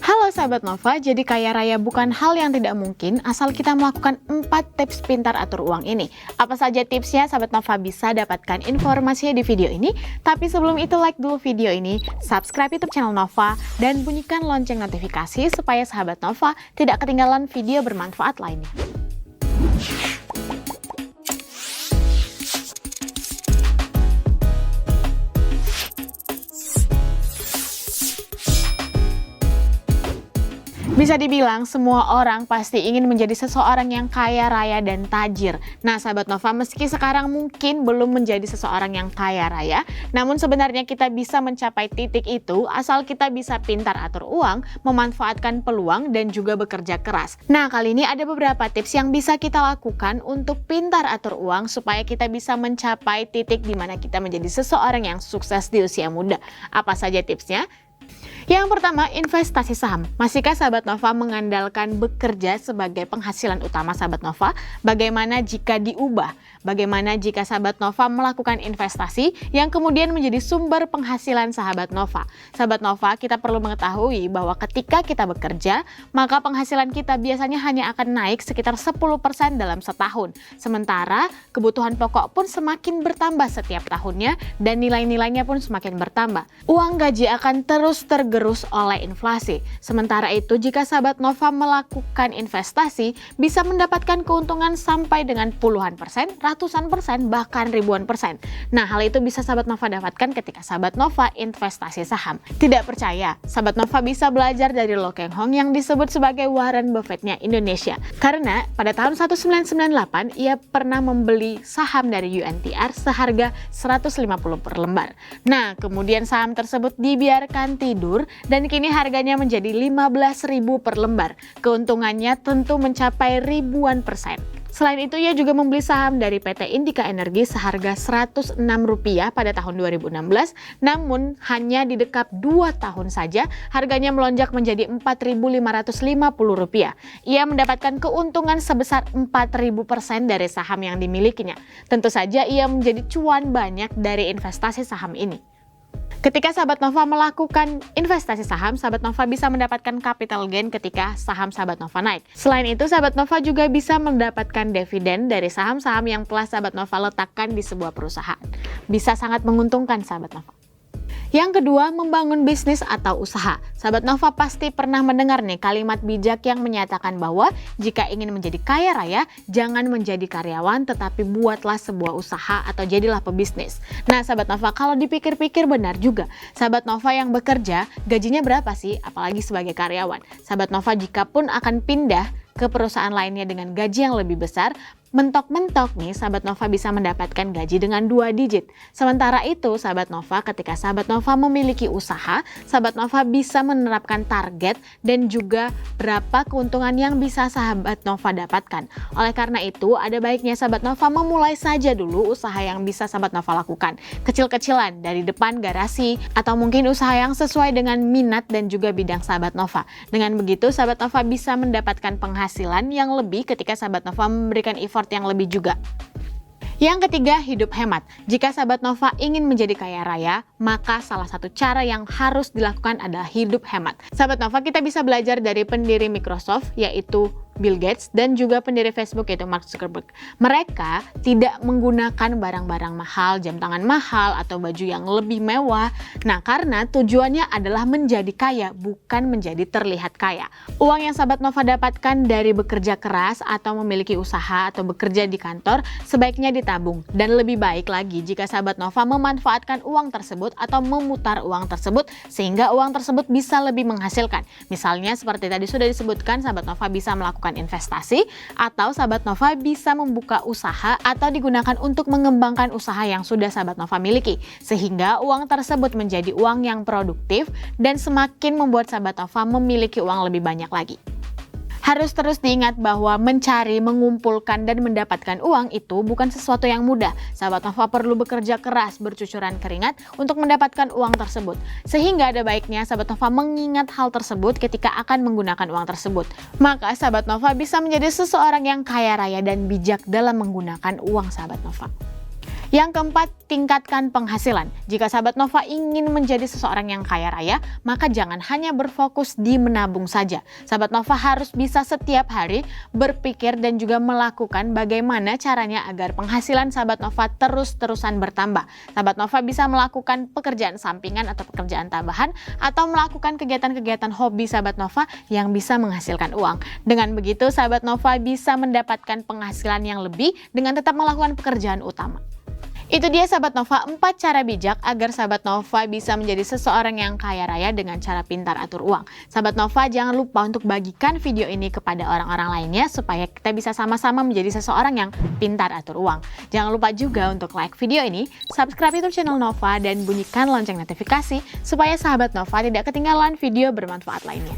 Halo sahabat Nova, jadi kaya raya bukan hal yang tidak mungkin asal kita melakukan 4 tips pintar atur uang ini. Apa saja tipsnya sahabat Nova bisa dapatkan informasinya di video ini. Tapi sebelum itu like dulu video ini, subscribe YouTube channel Nova, dan bunyikan lonceng notifikasi supaya sahabat Nova tidak ketinggalan video bermanfaat lainnya. Bisa dibilang semua orang pasti ingin menjadi seseorang yang kaya raya dan tajir. Nah sahabat Nova, meski sekarang mungkin belum menjadi seseorang yang kaya raya, namun sebenarnya kita bisa mencapai titik itu asal kita bisa pintar atur uang, memanfaatkan peluang, dan juga bekerja keras. Nah kali ini ada beberapa tips yang bisa kita lakukan untuk pintar atur uang supaya kita bisa mencapai titik di mana kita menjadi seseorang yang sukses di usia muda. Apa saja tipsnya? Yang pertama, investasi saham. Masihkah sahabat Nova mengandalkan bekerja sebagai penghasilan utama sahabat Nova? Bagaimana jika diubah? Bagaimana jika sahabat Nova melakukan investasi yang kemudian menjadi sumber penghasilan sahabat Nova? Sahabat Nova, kita perlu mengetahui bahwa ketika kita bekerja, maka penghasilan kita biasanya hanya akan naik sekitar 10% dalam setahun. Sementara kebutuhan pokok pun semakin bertambah setiap tahunnya dan nilai-nilainya pun semakin bertambah. Uang gaji akan terus tergerus oleh inflasi. Sementara itu, jika sahabat Nova melakukan investasi, bisa mendapatkan keuntungan sampai dengan puluhan persen, ratusan persen, bahkan ribuan persen. Nah, hal itu bisa sahabat Nova dapatkan ketika sahabat Nova investasi saham. Tidak percaya? Sahabat Nova bisa belajar dari Lo Keng Hong yang disebut sebagai Warren Buffett-nya Indonesia. Karena pada tahun 1998, ia pernah membeli saham dari UNTR seharga 150 per lembar. Nah, kemudian saham tersebut dibiarkan tidur dan kini harganya menjadi 15.000 per lembar. Keuntungannya tentu mencapai ribuan persen. Selain itu, ia juga membeli saham dari PT Indika Energi seharga Rp106 pada tahun 2016, namun hanya di dekap 2 tahun saja harganya melonjak menjadi Rp4.550. Ia mendapatkan keuntungan sebesar 4.000% dari saham yang dimilikinya. Tentu saja ia menjadi cuan banyak dari investasi saham ini. Ketika sahabat Nova melakukan investasi saham, sahabat Nova bisa mendapatkan capital gain ketika saham sahabat Nova naik. Selain itu, sahabat Nova juga bisa mendapatkan dividen dari saham-saham yang telah sahabat Nova letakkan di sebuah perusahaan. Bisa sangat menguntungkan sahabat Nova. Yang kedua, membangun bisnis atau usaha. Sahabat Nova pasti pernah mendengar nih kalimat bijak yang menyatakan bahwa jika ingin menjadi kaya raya, jangan menjadi karyawan tetapi buatlah sebuah usaha atau jadilah pebisnis. Nah sahabat Nova, kalau dipikir-pikir benar juga. Sahabat Nova yang bekerja, gajinya berapa sih? Apalagi sebagai karyawan. Sahabat Nova jika pun akan pindah ke perusahaan lainnya dengan gaji yang lebih besar, mentok-mentok nih sahabat Nova bisa mendapatkan gaji dengan 2 digit. Sementara itu sahabat Nova, ketika sahabat Nova memiliki usaha, sahabat Nova bisa menerapkan target dan juga berapa keuntungan yang bisa sahabat Nova dapatkan. Oleh karena itu, ada baiknya sahabat Nova memulai saja dulu usaha yang bisa sahabat Nova lakukan. Kecil-kecilan dari depan garasi atau mungkin usaha yang sesuai dengan minat dan juga bidang sahabat Nova. Dengan begitu sahabat Nova bisa mendapatkan penghasilan yang lebih ketika sahabat Nova memberikan effort yang lebih juga. Yang ketiga, hidup hemat. Jika sahabat Nova ingin menjadi kaya raya, maka salah satu cara yang harus dilakukan adalah hidup hemat. Sahabat Nova, kita bisa belajar dari pendiri Microsoft, yaitu Bill Gates, dan juga pendiri Facebook yaitu Mark Zuckerberg. Mereka tidak menggunakan barang-barang mahal, jam tangan mahal, atau baju yang lebih mewah. Nah, karena tujuannya adalah menjadi kaya, bukan menjadi terlihat kaya. Uang yang sahabat Nova dapatkan dari bekerja keras atau memiliki usaha atau bekerja di kantor sebaiknya ditabung. Dan lebih baik lagi jika sahabat Nova memanfaatkan uang tersebut atau memutar uang tersebut sehingga uang tersebut bisa lebih menghasilkan. Misalnya seperti tadi sudah disebutkan, sahabat Nova bisa melakukan investasi atau sahabat Nova bisa membuka usaha atau digunakan untuk mengembangkan usaha yang sudah sahabat Nova miliki sehingga uang tersebut menjadi uang yang produktif dan semakin membuat sahabat Nova memiliki uang lebih banyak lagi. Harus terus diingat bahwa mencari, mengumpulkan, dan mendapatkan uang itu bukan sesuatu yang mudah. Sahabat Nova perlu bekerja keras, bercucuran keringat untuk mendapatkan uang tersebut. Sehingga ada baiknya sahabat Nova mengingat hal tersebut ketika akan menggunakan uang tersebut. Maka sahabat Nova bisa menjadi seseorang yang kaya raya dan bijak dalam menggunakan uang sahabat Nova. Yang keempat, tingkatkan penghasilan. Jika sahabat Nova ingin menjadi seseorang yang kaya raya, maka jangan hanya berfokus di menabung saja. Sahabat Nova harus bisa setiap hari berpikir dan juga melakukan bagaimana caranya agar penghasilan sahabat Nova terus-terusan bertambah. Sahabat Nova bisa melakukan pekerjaan sampingan atau pekerjaan tambahan atau melakukan kegiatan-kegiatan hobi sahabat Nova yang bisa menghasilkan uang. Dengan begitu, sahabat Nova bisa mendapatkan penghasilan yang lebih dengan tetap melakukan pekerjaan utama. Itu dia sahabat Nova, 4 cara bijak agar sahabat Nova bisa menjadi seseorang yang kaya raya dengan cara pintar atur uang. Sahabat Nova, jangan lupa untuk bagikan video ini kepada orang-orang lainnya supaya kita bisa sama-sama menjadi seseorang yang pintar atur uang. Jangan lupa juga untuk like video ini, subscribe YouTube channel Nova, dan bunyikan lonceng notifikasi supaya sahabat Nova tidak ketinggalan video bermanfaat lainnya.